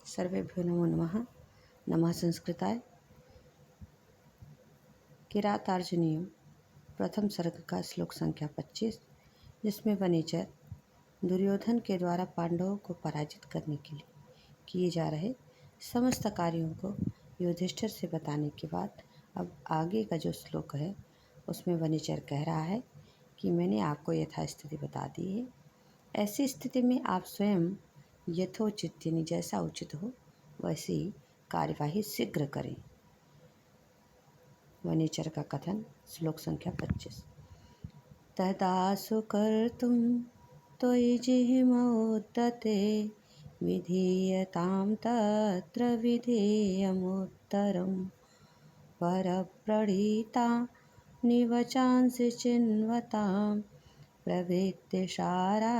सर्वेभ्यो नमो नमः। नमः संस्कृताय। किरातार्जुनीय प्रथम सर्ग का श्लोक संख्या 25, जिसमें वनेचर दुर्योधन के द्वारा पांडवों को पराजित करने के लिए किए जा रहे समस्त कार्यों को युधिष्ठिर से बताने के बाद अब आगे का जो श्लोक है उसमें वनेचर कह रहा है कि मैंने आपको यथास्थिति बता दी है। ऐसी स्थिति में आप स्वयं यथोचित यानी जैसा उचित हो वैसी कार्यवाही शीघ्र करें। वनेचर का कथन श्लोक संख्या 25। तदासु कर्तुं त्वयि जिह्मोद्यते विधीयतां तत्र विधेयमुत्तरं परप्रणीता निवचांसि चिन्वतां प्रवृत्तिसारा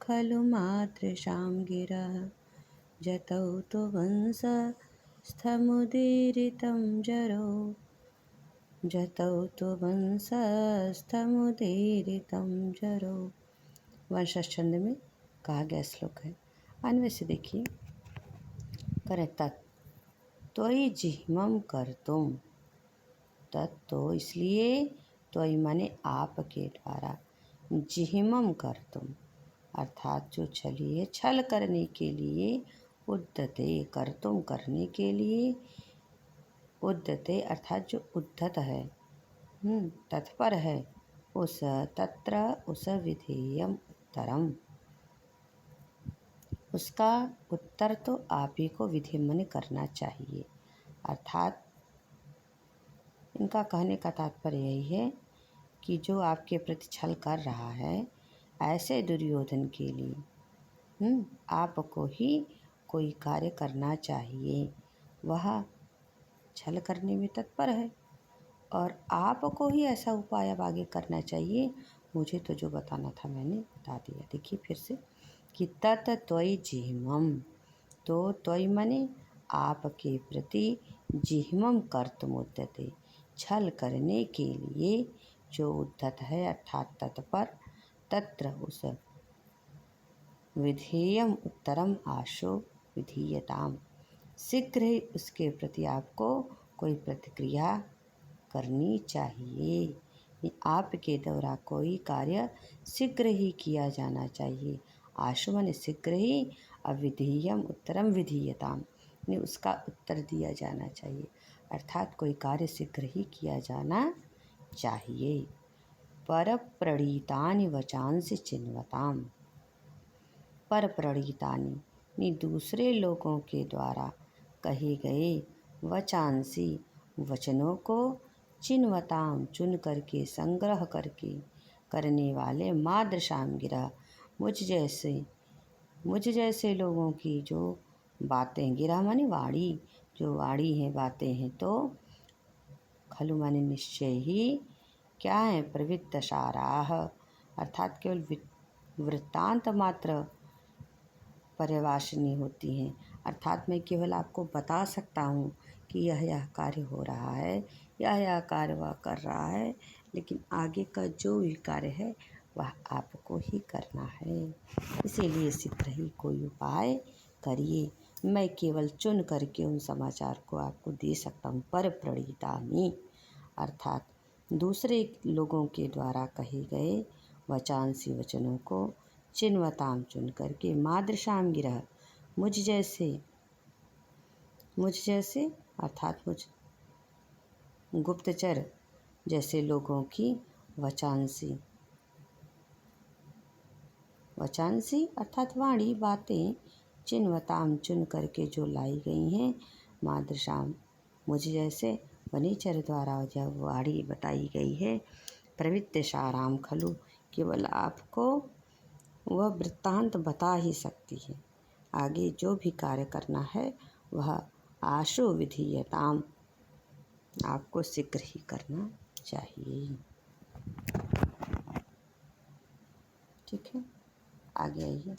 खलु मातृशां गिरः जतौ तु वंशस्थमुदीरितं जरौ जतौ तु वंशस्थमुदीरितं जरौ। वंशज छंद में कहा गया श्लोक है। अन्वय से देखिए। करें तत् त्वयि जिह्मं कर्तुम। तत् तो इसलिए, त्वयि माने आपके द्वारा, जिह्मं कर्तुम अर्थात जो छलिए छल करने के लिए, उद्यते कर्तुम करने के लिए, उद्यते अर्थात जो उद्धत है, तत्पर है, उस तत्र उस विधेयम उत्तरम, उसका उत्तर तो आप ही को विधिमन करना चाहिए। अर्थात इनका कहने का तात्पर्य यही है कि जो आपके प्रति छल कर रहा है, ऐसे दुर्योधन के लिए आपको ही कोई कार्य करना चाहिए। वह छल करने में तत्पर है और आपको ही ऐसा उपाय अब आगे करना चाहिए। मुझे तो जो बताना था मैंने बता दिया। देखिए फिर से कि तत् त्वयि जिह्मं, तो त्वयि माने आपके प्रति, जिह्मं कर्तुम उद्यते छल करने के लिए जो उद्धत है अर्थात तत्पर, तत्र उस विधेयम उत्तरम आशु विधीयताम शीघ्र ही उसके प्रति आपको कोई प्रतिक्रिया करनी चाहिए। आपके द्वारा कोई कार्य शीघ्र ही किया जाना चाहिए। आशु माने शीघ्र ही, अविधीयम उत्तरम विधीयताम ने उसका उत्तर दिया जाना चाहिए। अर्थात कोई कार्य शीघ्र ही किया जाना चाहिए। पर प्रणीतानि वचांसि चिन्वताम। पर प्रणीतानि दूसरे लोगों के द्वारा कहे गए वचांसी वचनों को, चिन्वताम चुन करके, संग्रह करके करने वाले, मादृशाम गिरह मुझ जैसे लोगों की जो बातें, गिरह माने वाणी, जो वाणी हैं, बातें हैं, तो खलु माने निश्चय ही, क्या है, प्रवृत्त साराह अर्थात केवल वृत्तांत मात्र पर्यवासिनी होती हैं। अर्थात मैं केवल आपको बता सकता हूँ कि यह कार्य हो रहा है, यह कार्य वह कर रहा है, लेकिन आगे का जो भी कार्य है वह आपको ही करना है। इसीलिए शीघ्र ही कोई उपाय करिए। मैं केवल चुन करके उन समाचार को आपको दे सकता हूँ। पर प्रणीतानि अर्थात दूसरे लोगों के द्वारा कहे गए वचांसी वचनों को, चिन्वताम चुन करके, मादृशाम गिरह मुझ जैसे अर्थात मुझ गुप्तचर जैसे लोगों की वचांसी अर्थात वाणी, बातें, चिन्वताम चुन करके जो लाई गई हैं, मादृशाम मुझ जैसे वनेचर द्वारा जब वाणी बताई गई है, प्रवृत्ति साराम खलु केवल आपको वह वृत्तांत बता ही सकती है। आगे जो भी कार्य करना है वह आशु विधीयताम आपको शीघ्र ही करना चाहिए। ठीक है, आगे आइए।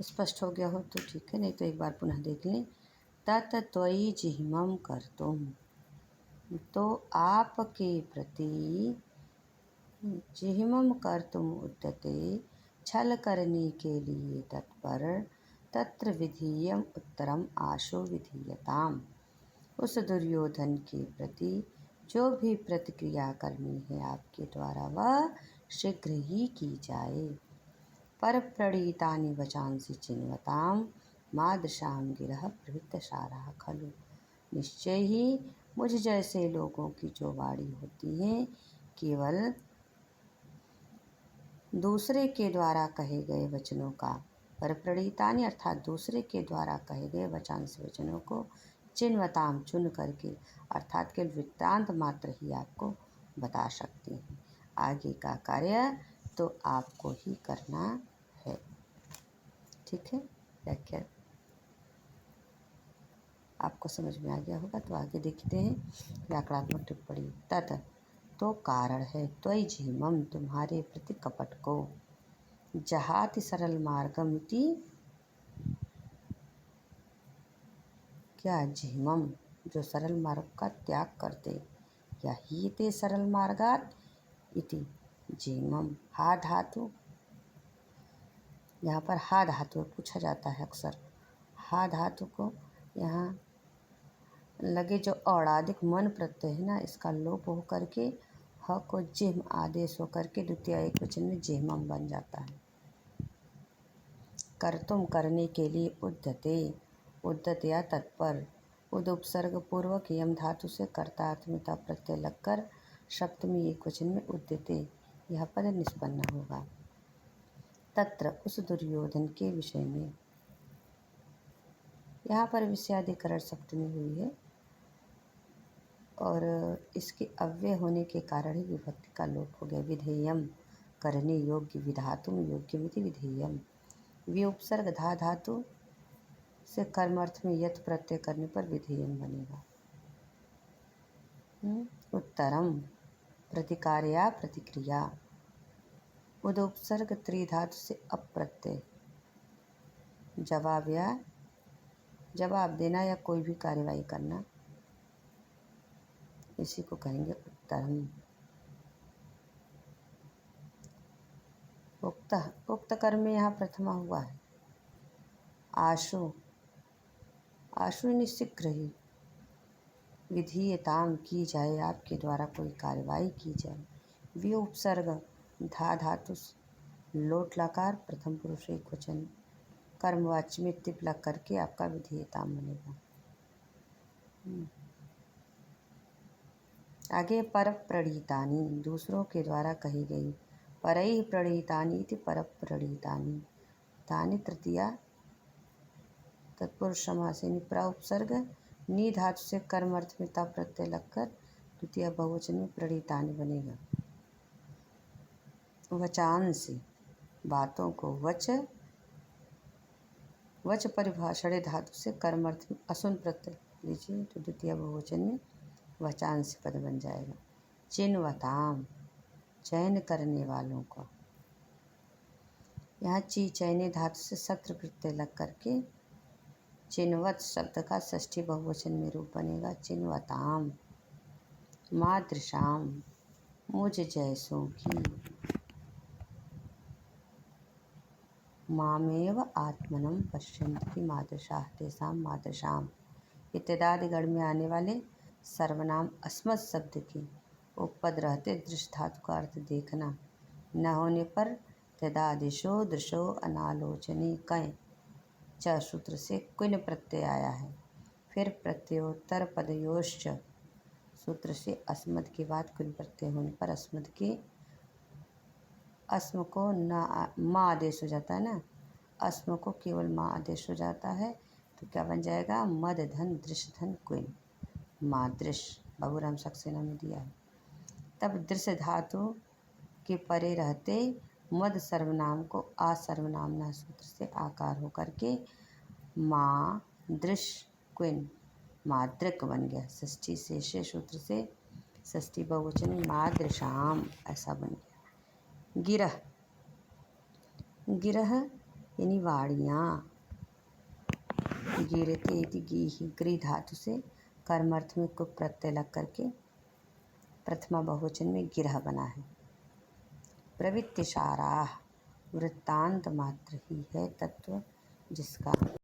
स्पष्ट हो गया हो तो ठीक है, नहीं तो एक बार पुनः देख लें। तत् त्वयि जिह्मं कर्तुम, तो आपके प्रति, जिह्मं कर्तुम उद्यते छल करने के लिए तत्पर, तत्र विधीयम उत्तरम आशु विधीयताम। उस दुर्योधन के प्रति जो भी प्रतिक्रिया करनी है आपके द्वारा वह शीघ्र ही की जाए। पर प्रणीतानि वचांसि चिन्वताम मादृशां गिरः प्रवृत्तसाराः खलु। निश्चय ही मुझ जैसे लोगों की जो वाणी होती है केवल दूसरे के द्वारा कहे गए वचनों का, पर प्रणीतानि अर्थात दूसरे के द्वारा कहे गए वचांश वचनों को चिन्वताम चुन करके अर्थात केवल वृत्तांत मात्र ही आपको बता सकती हैं। आगे का कार्य तो आपको ही करना है। ठीक है, व्याख्या आपको समझ में आ गया होगा। तो आगे देखते हैं व्याकरणात्मक टिप्पणी। तत् तो कारण है, त्वयि झिमम तुम्हारे प्रति कपट को, जहाति सरल मार्गम इति क्या झिमम जो सरल मार्ग का त्याग करते, या ही ते सरल मार्गात इति झिमम। हा धातु, यहाँ पर हा धातु पूछा जाता है अक्सर। हा धातु को यहाँ लगे जो औड़ाधिक मन प्रत्यय है ना, इसका लोप हो करके ह को जिह्म आदेश होकर के द्वितीय एक वचन में जिह्मम बन जाता है। कर्तुम करने के लिए, उद्यते उद्यत या तत्पर, उद उपसर्ग पूर्वक यम धातु से कर्ता आत्मिता प्रत्यय लगकर सप्तमी एक वचन में उद्यते यह पद निष्पन्न होगा। तत्र उस दुर्योधन के विषय में, यहाँ पर विषयाधिकरण सप्तमी हुई है और इसके अव्यय होने के कारण ही विभक्ति का लोप हो गया। विधेयम करने योग्य, विधातुम योग्यमिति विधेयम। वे उपसर्ग धा धातु से कर्मार्थ में यथ प्रत्यय करने पर विधेयम बनेगा। उत्तरम प्रतिकार्या प्रतिक्रिया, उद उपसर्ग त्रिधातु से अप्रत्यय, जवाब या जवाब देना या कोई भी कार्यवाही करना, इसी को कहेंगे उत्तरम। उक्त कर्म में यहाँ प्रथमा हुआ है आशु, आशु यानी शीघ्र ही, विधीयताम की जाए आपके द्वारा कोई कार्यवाही की जाए। वे उपसर्ग धा धातु लोट लकार प्रथम पुरुष एक वचन कर्मवाच्य में तिप लग करके आपका विधेयताम बनेगा। आगे पर प्रणीतानि दूसरों के द्वारा कही गई, परैः प्रणीतानि इति पर प्रणीतानि। तानि तृतीया तत्पुरुष समास यानी प्र उपसर्ग नी धातु से कर्म अर्थ में ता प्रत्यय लगकर द्वितीय बहुवचन में प्रणीतानि बनेगा। वचांसि बातों को, वच परिभाषणे धातु से कर्म अर्थ में असुन प्रत्यय लीजिए तो द्वितीय बहुवचन में वचांसी पद बन जाएगा। चिन्वताम चयन करने वालों को, यहाँ ची चयने धातु से सत्र प्रत्यय लग करके चिन्वत शब्द का षष्ठी बहुवचन में रूप बनेगा चिन्वताम। मादृशाम मुझ जैसों की, मामेव आत्मनम पश्यन्ति मादृशाः तेषां मादृशाम। इत्यादि में आने वाले सर्वनाम अस्मत् शब्द की उपपद रहते दृश्य धातु का अर्थ देखना न होने पर तदादिशो दृशो अनालोचनी कय च सूत्र से क्विन प्रत्यय आया है। फिर प्रत्योत्तर पदयोश्च सूत्र से अस्मद के बाद क्विन प्रत्यय होने पर अस्मद के अस्म को न माँ आदेश हो जाता है ना, अस्म को केवल माँ आदेश हो जाता है तो क्या बन जाएगा मद धन दृश्य धन क्विन मादृश। बाबूराम सक्सेना में दिया है। तब दृश्य धातु के परे रहते मद सर्वनाम को आ सर्वनामना सूत्र से आकार होकर के माँ दृश्य क्विन मादृक बन गया। षष्ठी शेषे सूत्र से षष्ठी बहुवचन मादृशाम ऐसा बन गया। गिरह, गिरह यानी वाड़ियाँ, गिरते इति गी ही गृह धातु से कर्मार्थ में कुछ प्रत्यय लग करके प्रथमा बहुवचन में गिरह बना है। प्रवृत्तिसाराः वृत्तांत मात्र ही है तत्व जिसका